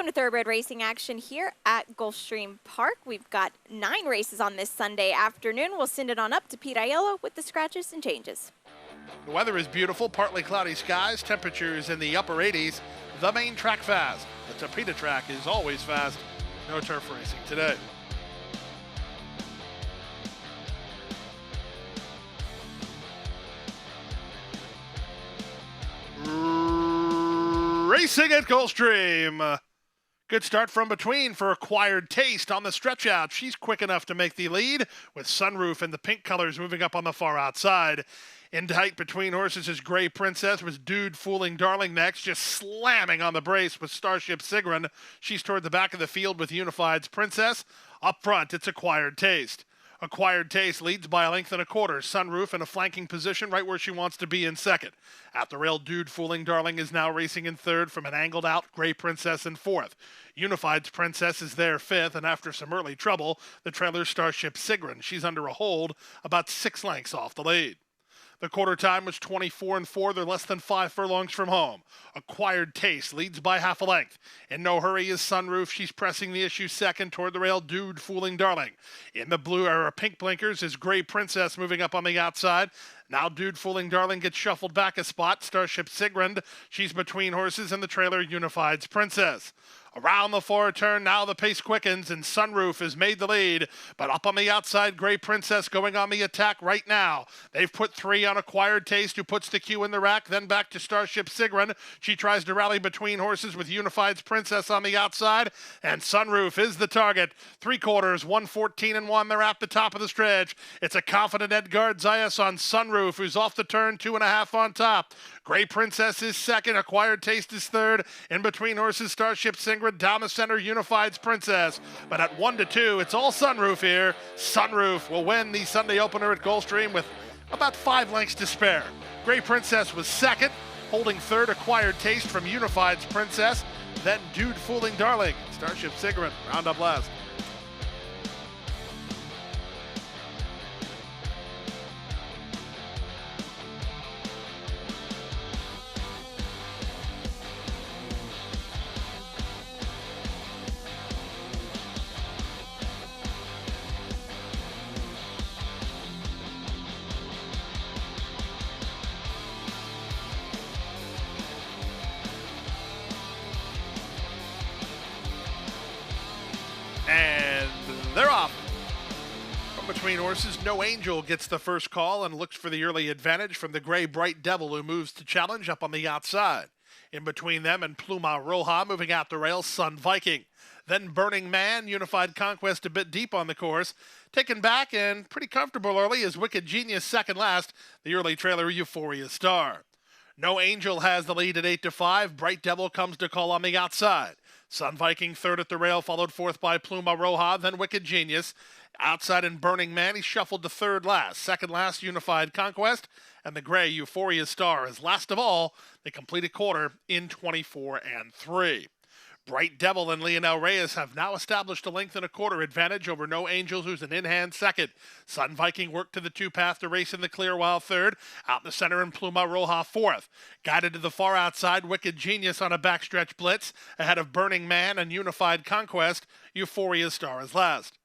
Welcome to Thoroughbred Racing action here at Gulfstream Park. We've got 9 races on this Sunday afternoon. We'll send it on up to Pete Aiello with the scratches and changes. The weather is beautiful, partly cloudy skies, temperatures in the upper 80s. The main track fast. The Tapeta track is always fast. No turf racing today. Racing at Gulfstream. Good start from between for Acquired Taste on the stretch out. She's quick enough to make the lead, with Sunroof and the pink colors moving up on the far outside. In tight between horses is Gray Princess, with Dude Fooling Darling next, just slamming on the brace with Starship Sigrun. She's toward the back of the field with Unified's Princess. Up front, it's Acquired Taste. Acquired Taste leads by a length and a quarter. Sunroof in a flanking position right where she wants to be in second. At the rail, Dude Fooling Darling is now racing in third from an angled out Gray Princess in fourth. Unified's Princess is there fifth, and after some early trouble, the trailer's Starship Sigrun. She's under a hold, about 6 lengths off the lead. The quarter time was 24-4. They're less than 5 furlongs from home. Acquired Taste leads by half a length. In no hurry is Sunroof. She's pressing the issue second toward the rail. Dude Fooling Darling. In the blue or pink blinkers is Gray Princess moving up on the outside. Now Dude Fooling Darling gets shuffled back a spot. Starship Sigrun. She's between horses and the trailer Unified's Princess. Around the far turn, now the pace quickens, and Sunroof has made the lead. But up on the outside, Gray Princess going on the attack right now. They've put 3 on Acquired Taste, who puts the cue in the rack, then back to Starship Sigrun. She tries to rally between horses with Unified's Princess on the outside, and Sunroof is the target. 3/4, 1:14-1. They're at the top of the stretch. It's a confident Edgard Zayas on Sunroof, who's off the turn, 2.5 on top. Gray Princess is second. Acquired Taste is third. In between horses, Starship Sigrun. Down the center, Unified's Princess. But at 1-2, it's all Sunroof here. Sunroof will win the Sunday opener at Gulfstream with about 5 lengths to spare. Gray Princess was second, holding third. Acquired Taste from Unified's Princess. Then Dude Fooling Darling. Starship Sigrun round up last. And they're off. From between horses, No Angel gets the first call and looks for the early advantage from the Gray Bright Devil, who moves to challenge up on the outside. In between them and Pluma Roja moving out the rail, Sun Viking. Then Burning Man, Unified Conquest a bit deep on the course. Taken back and pretty comfortable early is Wicked Genius second last, the early trailer Euphoria Star. No Angel has the lead at 8-5. Bright Devil comes to call on the outside. Sun Viking third at the rail, followed fourth by Pluma Roja, then Wicked Genius. Outside in Burning Man, he shuffled to third last. Second last, Unified Conquest. And the Gray Euphoria Star is last of all. They complete a quarter in 24-3. Bright Devil and Lionel Reyes have now established a length and a quarter advantage over No Angels, who's an in-hand second. Sun Viking worked to the 2-path to race in the clear while third. Out in the center and Pluma Roja fourth. Guided to the far outside, Wicked Genius on a backstretch blitz. Ahead of Burning Man and Unified Conquest, Euphoria Star is last.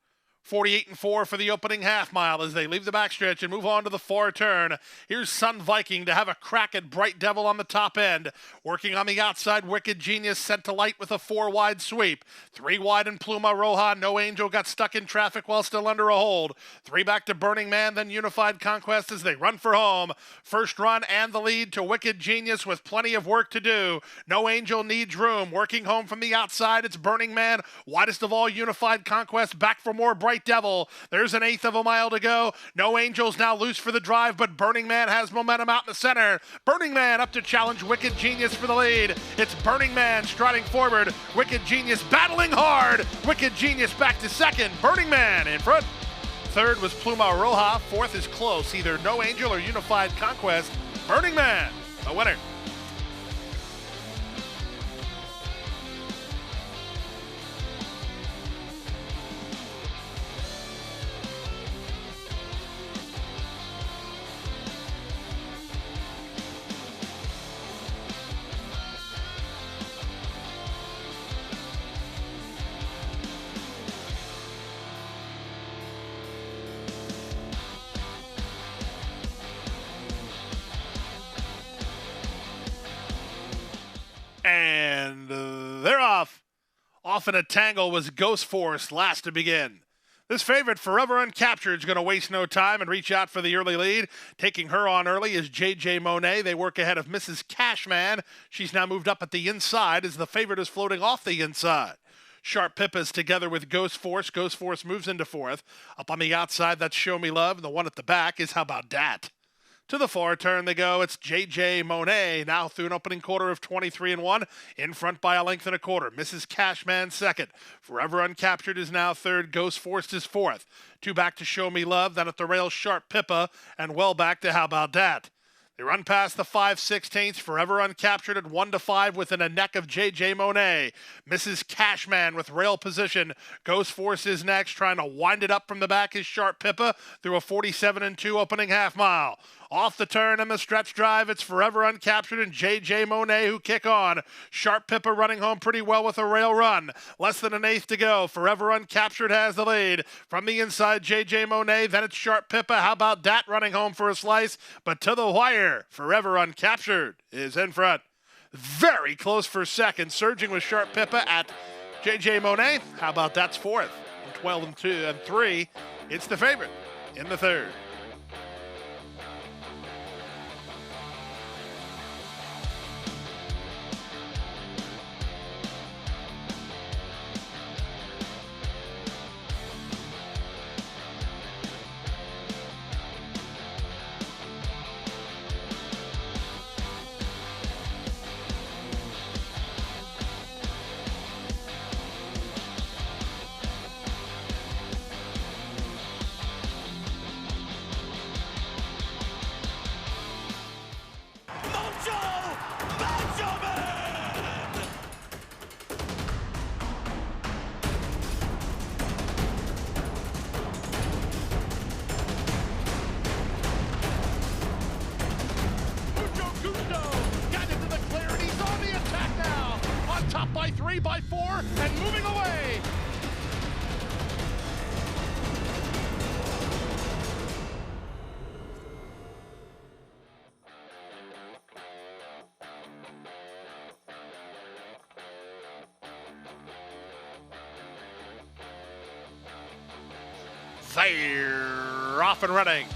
48-4 for the opening half mile as they leave the backstretch and move on to the far turn. Here's Sun Viking to have a crack at Bright Devil on the top end. Working on the outside, Wicked Genius sent to light with a 4-wide sweep. 3 wide in Pluma Roja. No Angel got stuck in traffic while still under a hold. 3 back to Burning Man, then Unified Conquest as they run for home. First run and the lead to Wicked Genius with plenty of work to do. No Angel needs room. Working home from the outside, it's Burning Man. Widest of all, Unified Conquest back for more Bright Devil. There's an 1/8 of a mile to go. No Angels now loose for the drive, but Burning Man has momentum out in the center. Burning Man up to challenge Wicked Genius for the lead. It's Burning Man striding forward. Wicked Genius battling hard. Wicked Genius back to second. Burning Man in front. Third was Pluma Roja. Fourth is close. Either No Angel or Unified Conquest. Burning Man, the winner. And they're off. Off in a tangle was Ghost Force, last to begin. This favorite, Forever Uncaptured, is going to waste no time and reach out for the early lead. Taking her on early is J.J. Monet. They work ahead of Mrs. Cashman. She's now moved up at the inside as the favorite is floating off the inside. Sharp Pippa's together with Ghost Force. Ghost Force moves into fourth. Up on the outside, that's Show Me Love. And the one at the back is How About Dat? To the far turn they go. It's J.J. Monet now through an opening quarter of 23-1. In front by a length and a quarter. Mrs. Cashman second. Forever Uncaptured is now third. Ghost Force is fourth. Two back to Show Me Love. Then at the rail, Sharp Pippa. And well back to How About Dat? They run past the 5/16. Forever Uncaptured at 1-5 within a neck of J.J. Monet. Mrs. Cashman with rail position. Ghost Force is next. Trying to wind it up from the back is Sharp Pippa through a 47-2 opening half mile. Off the turn and the stretch drive, it's Forever Uncaptured and J.J. Monet who kick on. Sharp Pippa running home pretty well with a rail run. Less than an eighth to go. Forever Uncaptured has the lead. From the inside, J.J. Monet, then it's Sharp Pippa. How about that running home for a slice? But to the wire, Forever Uncaptured is in front. Very close for second, surging with Sharp Pippa at J.J. Monet. How about that's fourth? 12-2 and 3. It's the favorite in the third. Top by 3, by 4, and moving away. They're off and running.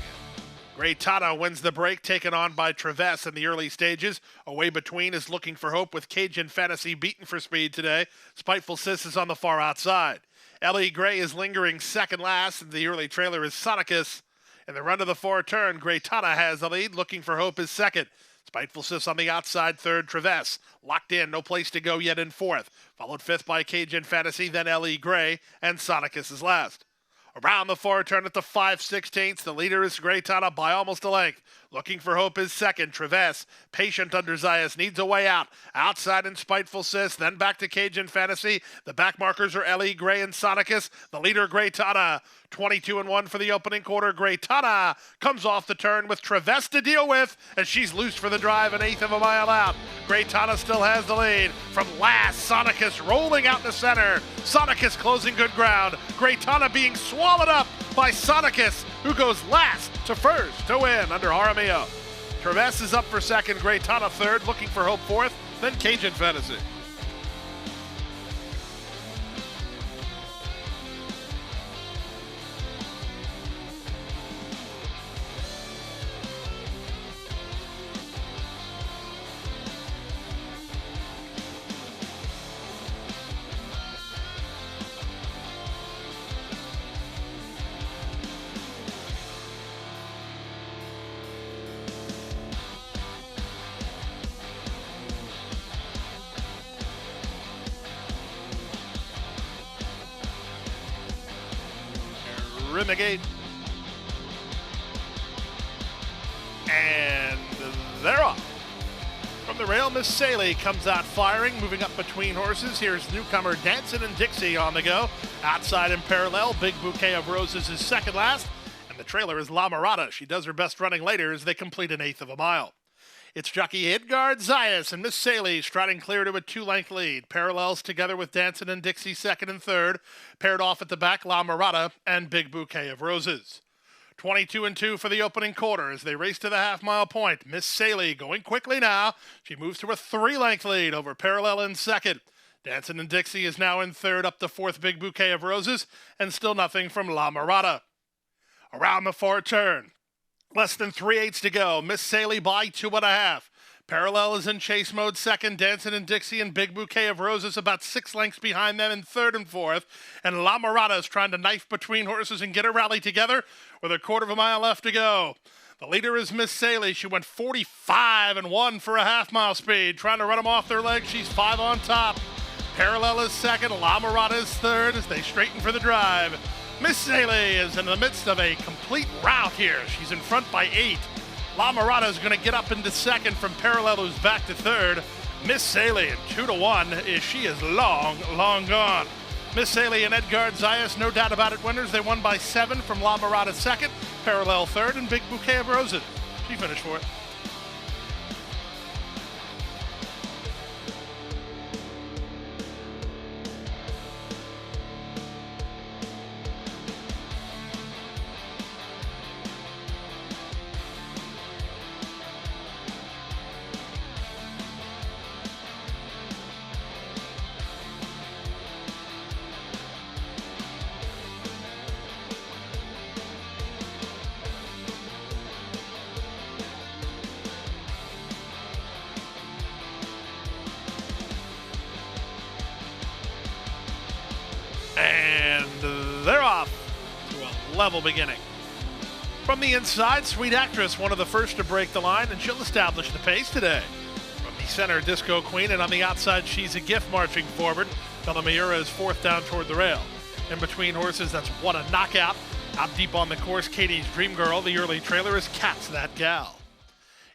Graytana wins the break, taken on by Traves in the early stages. Away between is Looking for Hope with Cajun Fantasy beaten for speed today. Spiteful Sis is on the far outside. Ellie Gray is lingering second last, and the early trailer is Sonicus. In the run to the far turn, Graytana has the lead. Looking for Hope is second. Spiteful Sis on the outside, third. Traves locked in, no place to go yet in fourth. Followed fifth by Cajun Fantasy, then Ellie Gray, and Sonicus is last. Around the far turn at the 5/16, the leader is Graytana by almost a length. Looking for Hope is second. Traves, patient under Zayas, needs a way out. Outside in Spiteful Sis, then back to Cajun Fantasy. The back markers are Ellie Gray and Sonicus. The leader, Graytana. 22-1 for the opening quarter. Graytana comes off the turn with Traves to deal with, and she's loose for the drive, an eighth of a mile out. Graytana still has the lead. From last, Sonicus rolling out the center. Sonicus closing good ground. Graytana being swallowed up by Sonicus, who goes last to first to win under Jaramillo. Traves is up for second. Graytana third. Looking for Hope fourth. Then Cajun Fantasy. Renegade. And they're off. From the rail, Miss Saley comes out firing, moving up between horses. Here's newcomer Dancin' and Dixie on the go. Outside in parallel, Big Bouquet of Roses is second last. And the trailer is La Mirada. She does her best running later as they complete an eighth of a mile. It's jockey Edgard Zayas and Miss Saley striding clear to a two-length lead. Parallels together with Dancin' and Dixie second and third. Paired off at the back, La Mirada and Big Bouquet of Roses. 22-2 for the opening quarter as they race to the half-mile point. Miss Saley going quickly now. She moves to a 3-length lead over Parallel in second. Dancing and Dixie is now in third, up to fourth Big Bouquet of Roses, and still nothing from La Mirada. Around the far turn, less than 3/8 to go. Miss Saley by 2.5. Parallel is in chase mode second. Dancing and Dixie and Big Bouquet of Roses about 6 lengths behind them in third and fourth. And La Mirada is trying to knife between horses and get a rally together with a 1/4 mile left to go. The leader is Miss Saley. She went 45-1 for a half-mile speed. Trying to run them off their legs. She's 5 on top. Parallel is second. La Mirada is third as they straighten for the drive. Miss Saley is in the midst of a complete rout here. She's in front by 8. La Mirada is going to get up into second from Parallel, who's back to third. Miss Saley at 2-1 she is long gone. Miss Saley and Edgard Zayas, no doubt about it, winners. They won by 7 from La Mirada second, Parallel third, and Big Bouquet of Roses. She finished for it. And they're off to a level beginning. From the inside, Sweet Actress, one of the first to break the line, and she'll establish the pace today. From the center, Disco Queen, and on the outside, She's a Gift marching forward. Bella Mayura is fourth down toward the rail. In between horses, that's What a Knockout. Out deep on the course, Katie's Dream Girl. The early trailer is Cat's That Gal.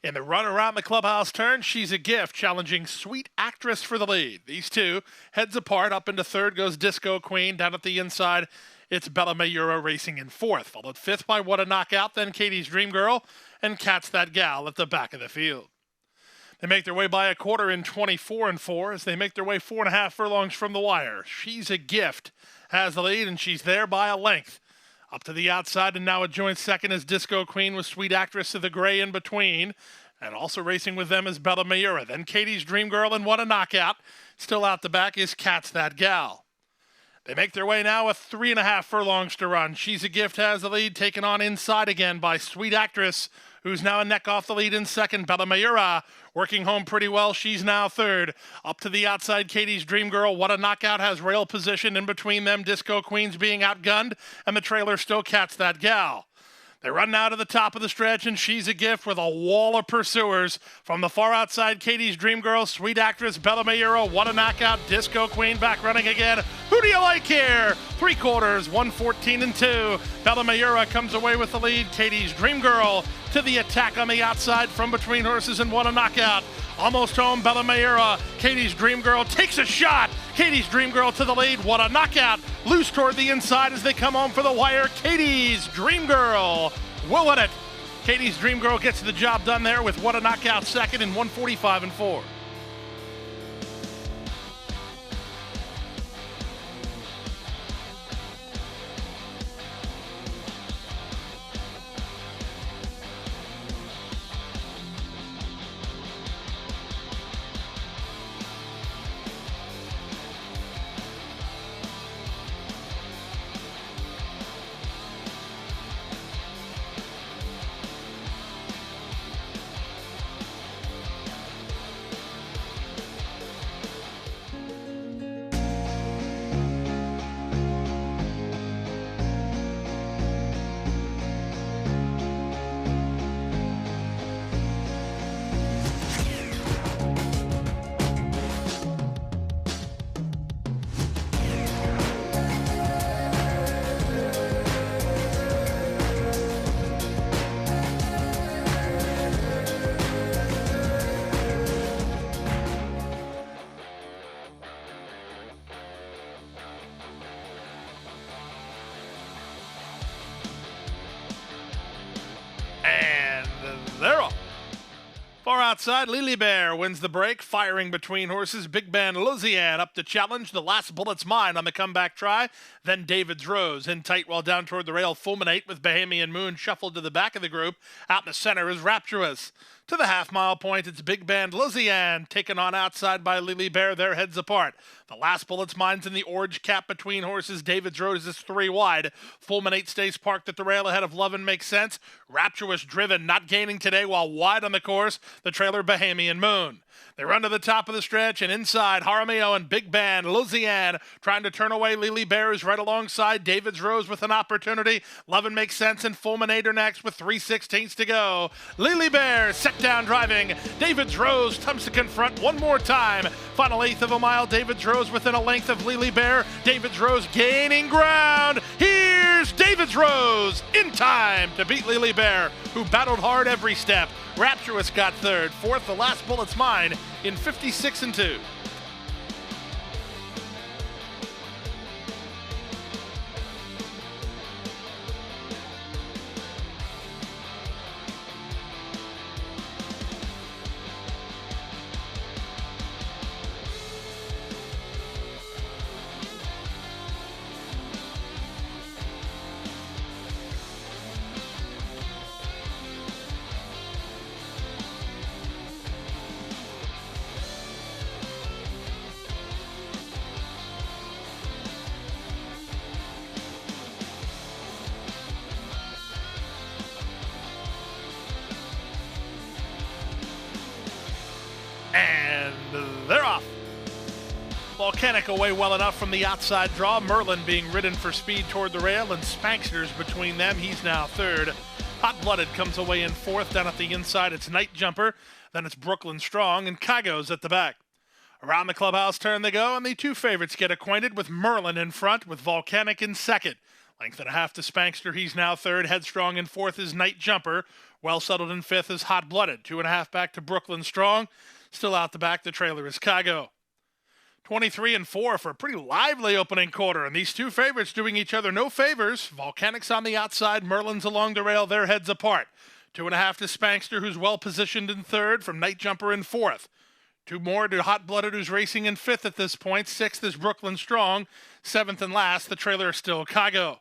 In the run around the clubhouse turn, She's a Gift challenging Sweet Actress for the lead. These two heads apart. Up into third goes Disco Queen. Down at the inside, it's Bella Mayura racing in fourth. Followed fifth by What a Knockout, then Katie's Dream Girl, and Cat's That Gal at the back of the field. They make their way by a quarter in 24-4 as they make their way 4.5 furlongs from the wire. She's a Gift has the lead, and she's there by a length. Up to the outside, and now a joint second is Disco Queen with Sweet Actress to the gray in between. And also racing with them is Bella Mayura. Then Katie's Dream Girl and What a Knockout. Still out the back is Cat's That Gal. They make their way now with 3.5 furlongs to run. She's a Gift has the lead, taken on inside again by Sweet Actress, who's now a neck off the lead in second. Bella Mayura working home pretty well. She's now third. Up to the outside, Katie's Dream Girl. What a Knockout has rail position in between them. Disco Queen's being outgunned, and the trailer still Cat's That Gal. They run now to the top of the stretch, and She's a Gift with a wall of pursuers. From the far outside, Katie's Dream Girl, Sweet Actress, Bella Mayura, What a Knockout, Disco Queen back running again. Who do you like here? 3/4, 1:14-2. Bella Mayura comes away with the lead. Katie's Dream Girl to the attack on the outside from between horses and What a Knockout. Almost home, Bella Mayura. Katie's Dream Girl takes a shot. Katie's Dream Girl to the lead. What a Knockout. Loose toward the inside as they come home for the wire. Katie's Dream Girl will win it. Katie's Dream Girl gets the job done there with What a Knockout second in 1:45-4. outside, Lily Bear wins the break, firing between horses. Big Band Luzian up to challenge. The last bullet's mine on the comeback try. Then David's Rose in tight while down toward the rail. Fulminate with Bahamian Moon shuffled to the back of the group. Out in the center is Rapturous. To the half-mile point, it's Big Band Luzian, taken on outside by Lily Bear. Their heads apart. The last bullet's mine's in the orange cap between horses. David's Rose is 3 wide. Fulminate stays parked at the rail ahead of Love and Makes Sense. Rapturous driven, not gaining today while wide on the course. The trailer Bahamian Moon. They run to the top of the stretch, and inside, Jaramillo and Big Band Luzian trying to turn away. Lily Bear is right alongside. David's Rose with an opportunity. Love and Makes Sense and Fulminator next with 3/16 to go. Lily Bear set down driving. David's Rose attempts to confront one more time. Final eighth of a mile. David's Rose within a length of Lily Bear. David's Rose gaining ground. Here's David's Rose in time to beat Lily Bear, who battled hard every step. Rapturous got third. Fourth, the last bullet's mine in 56-2. And they're off. Volcanic away well enough from the outside draw. Merlin being ridden for speed toward the rail, and Spankster's between them. He's now third. Hot Blooded comes away in fourth. Down at the inside, it's Night Jumper. Then it's Brooklyn Strong, and Kago's at the back. Around the clubhouse turn they go, and the two favorites get acquainted with Merlin in front, with Volcanic in second. Length and a half to Spankster. He's now third. Headstrong in fourth is Night Jumper. Well settled in fifth is Hot Blooded. 2.5 back to Brooklyn Strong. Still out the back, the trailer is Kago. 23-4 for a pretty lively opening quarter, and these two favorites doing each other no favors. Volcanic's on the outside, Merlin's along the rail, their heads apart. 2.5 to Spankster, who's well positioned in third, from Night Jumper in fourth. 2 more to Hot Blooded, who's racing in fifth at this point. Sixth is Brooklyn Strong. Seventh and last, the trailer is still Kago.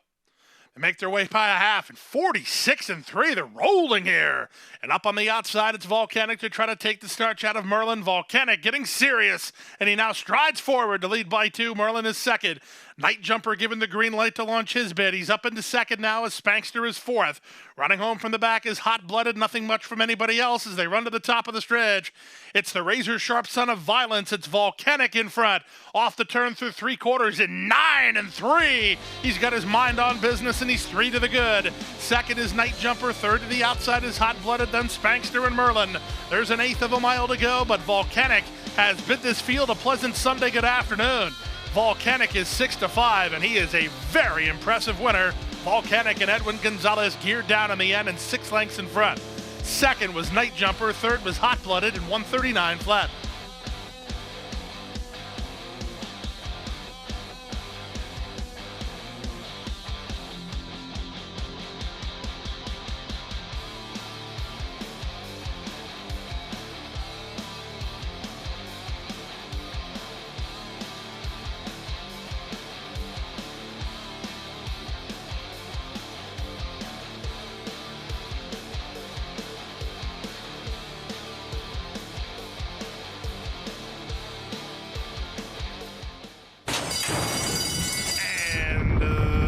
They make their way by a half, and 46-3. They're rolling here. And up on the outside, it's Volcanic to try to take the starch out of Merlin. Volcanic getting serious, and he now strides forward to lead by 2. Merlin is second. Night Jumper given the green light to launch his bid. He's up into second now as Spankster is fourth. Running home from the back is Hot Blooded. Nothing much from anybody else as they run to the top of the stretch. It's the razor-sharp son of violence. It's Volcanic in front. Off the turn through 3/4 in 9-3. He's got his mind on business, and he's 3 to the good. Second is Night Jumper. Third to the outside is Hot Blooded. Then Spankster and Merlin. There's an eighth of a mile to go, but Volcanic has bid this field a pleasant Sunday good afternoon. Volcanic is 6-5, and he is a very impressive winner. Volcanic and Edwin Gonzalez geared down in the end and 6 lengths in front. Second was Night Jumper. Third was Hot Blooded and 139 flat.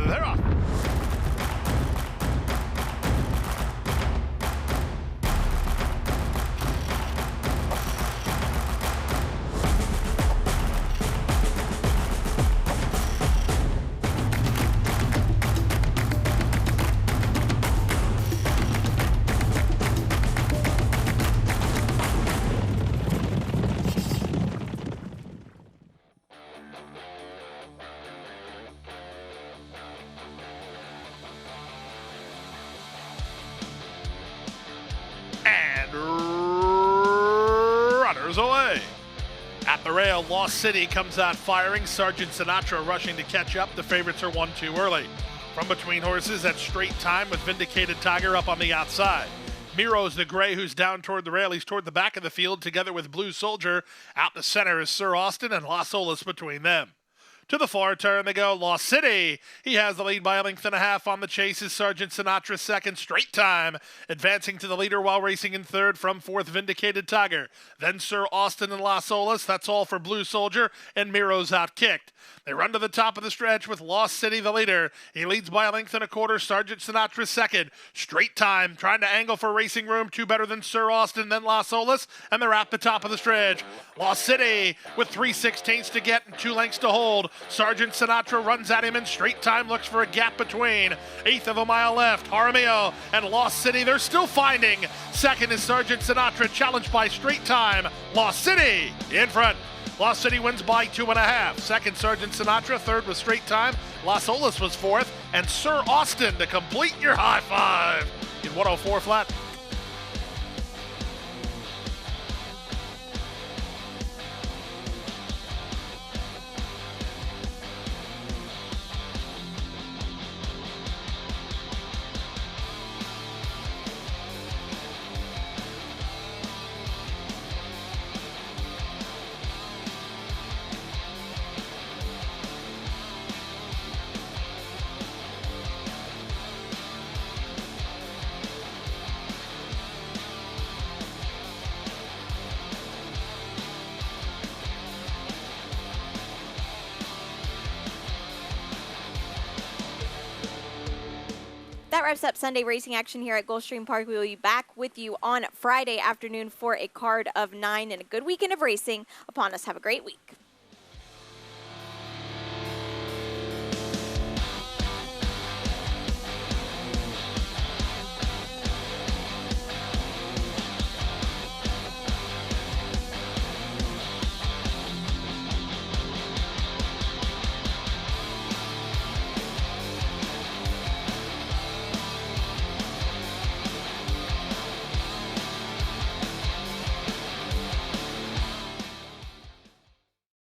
They're off. Runners away. At the rail, Lost City comes out firing. Sergeant Sinatra rushing to catch up. The favorites are 1 too early. From between horses at straight time with Vindicated Tiger up on the outside. Miro's the gray who's down toward the rail. He's toward the back of the field together with Blue Soldier. Out the center is Sir Austin and Las Olas between them. To the far turn they go, Lost City. He has the lead by a length and a half. On the chase is Sergeant Sinatra, second straight time. Advancing to the leader while racing in third from fourth, Vindicated Tiger. Then Sir Austin and Las Olas. That's all for Blue Soldier, and Miro's outkicked. They run to the top of the stretch with Lost City the leader. He leads by a length and a quarter. Sergeant Sinatra second. Straight time, trying to angle for racing room. Two better than Sir Austin, then Las Olas, and they're at the top of the stretch. Lost City with 3/16 to get and 2 lengths to hold. Sergeant Sinatra runs at him in straight time, looks for a gap between. Eighth of a mile left. Jaramillo and Lost City, they're still finding. Second is Sergeant Sinatra, challenged by straight time. Lost City in front. Lost City wins by 2.5. Second, Sergeant Sinatra. Third was straight time. Las Olas was fourth. And Sir Austin to complete your high five in 104 flat. That wraps up Sunday racing action here at Gulfstream Park. We will be back with you on Friday afternoon for a card of 9 and a good weekend of racing upon us. Have a great week.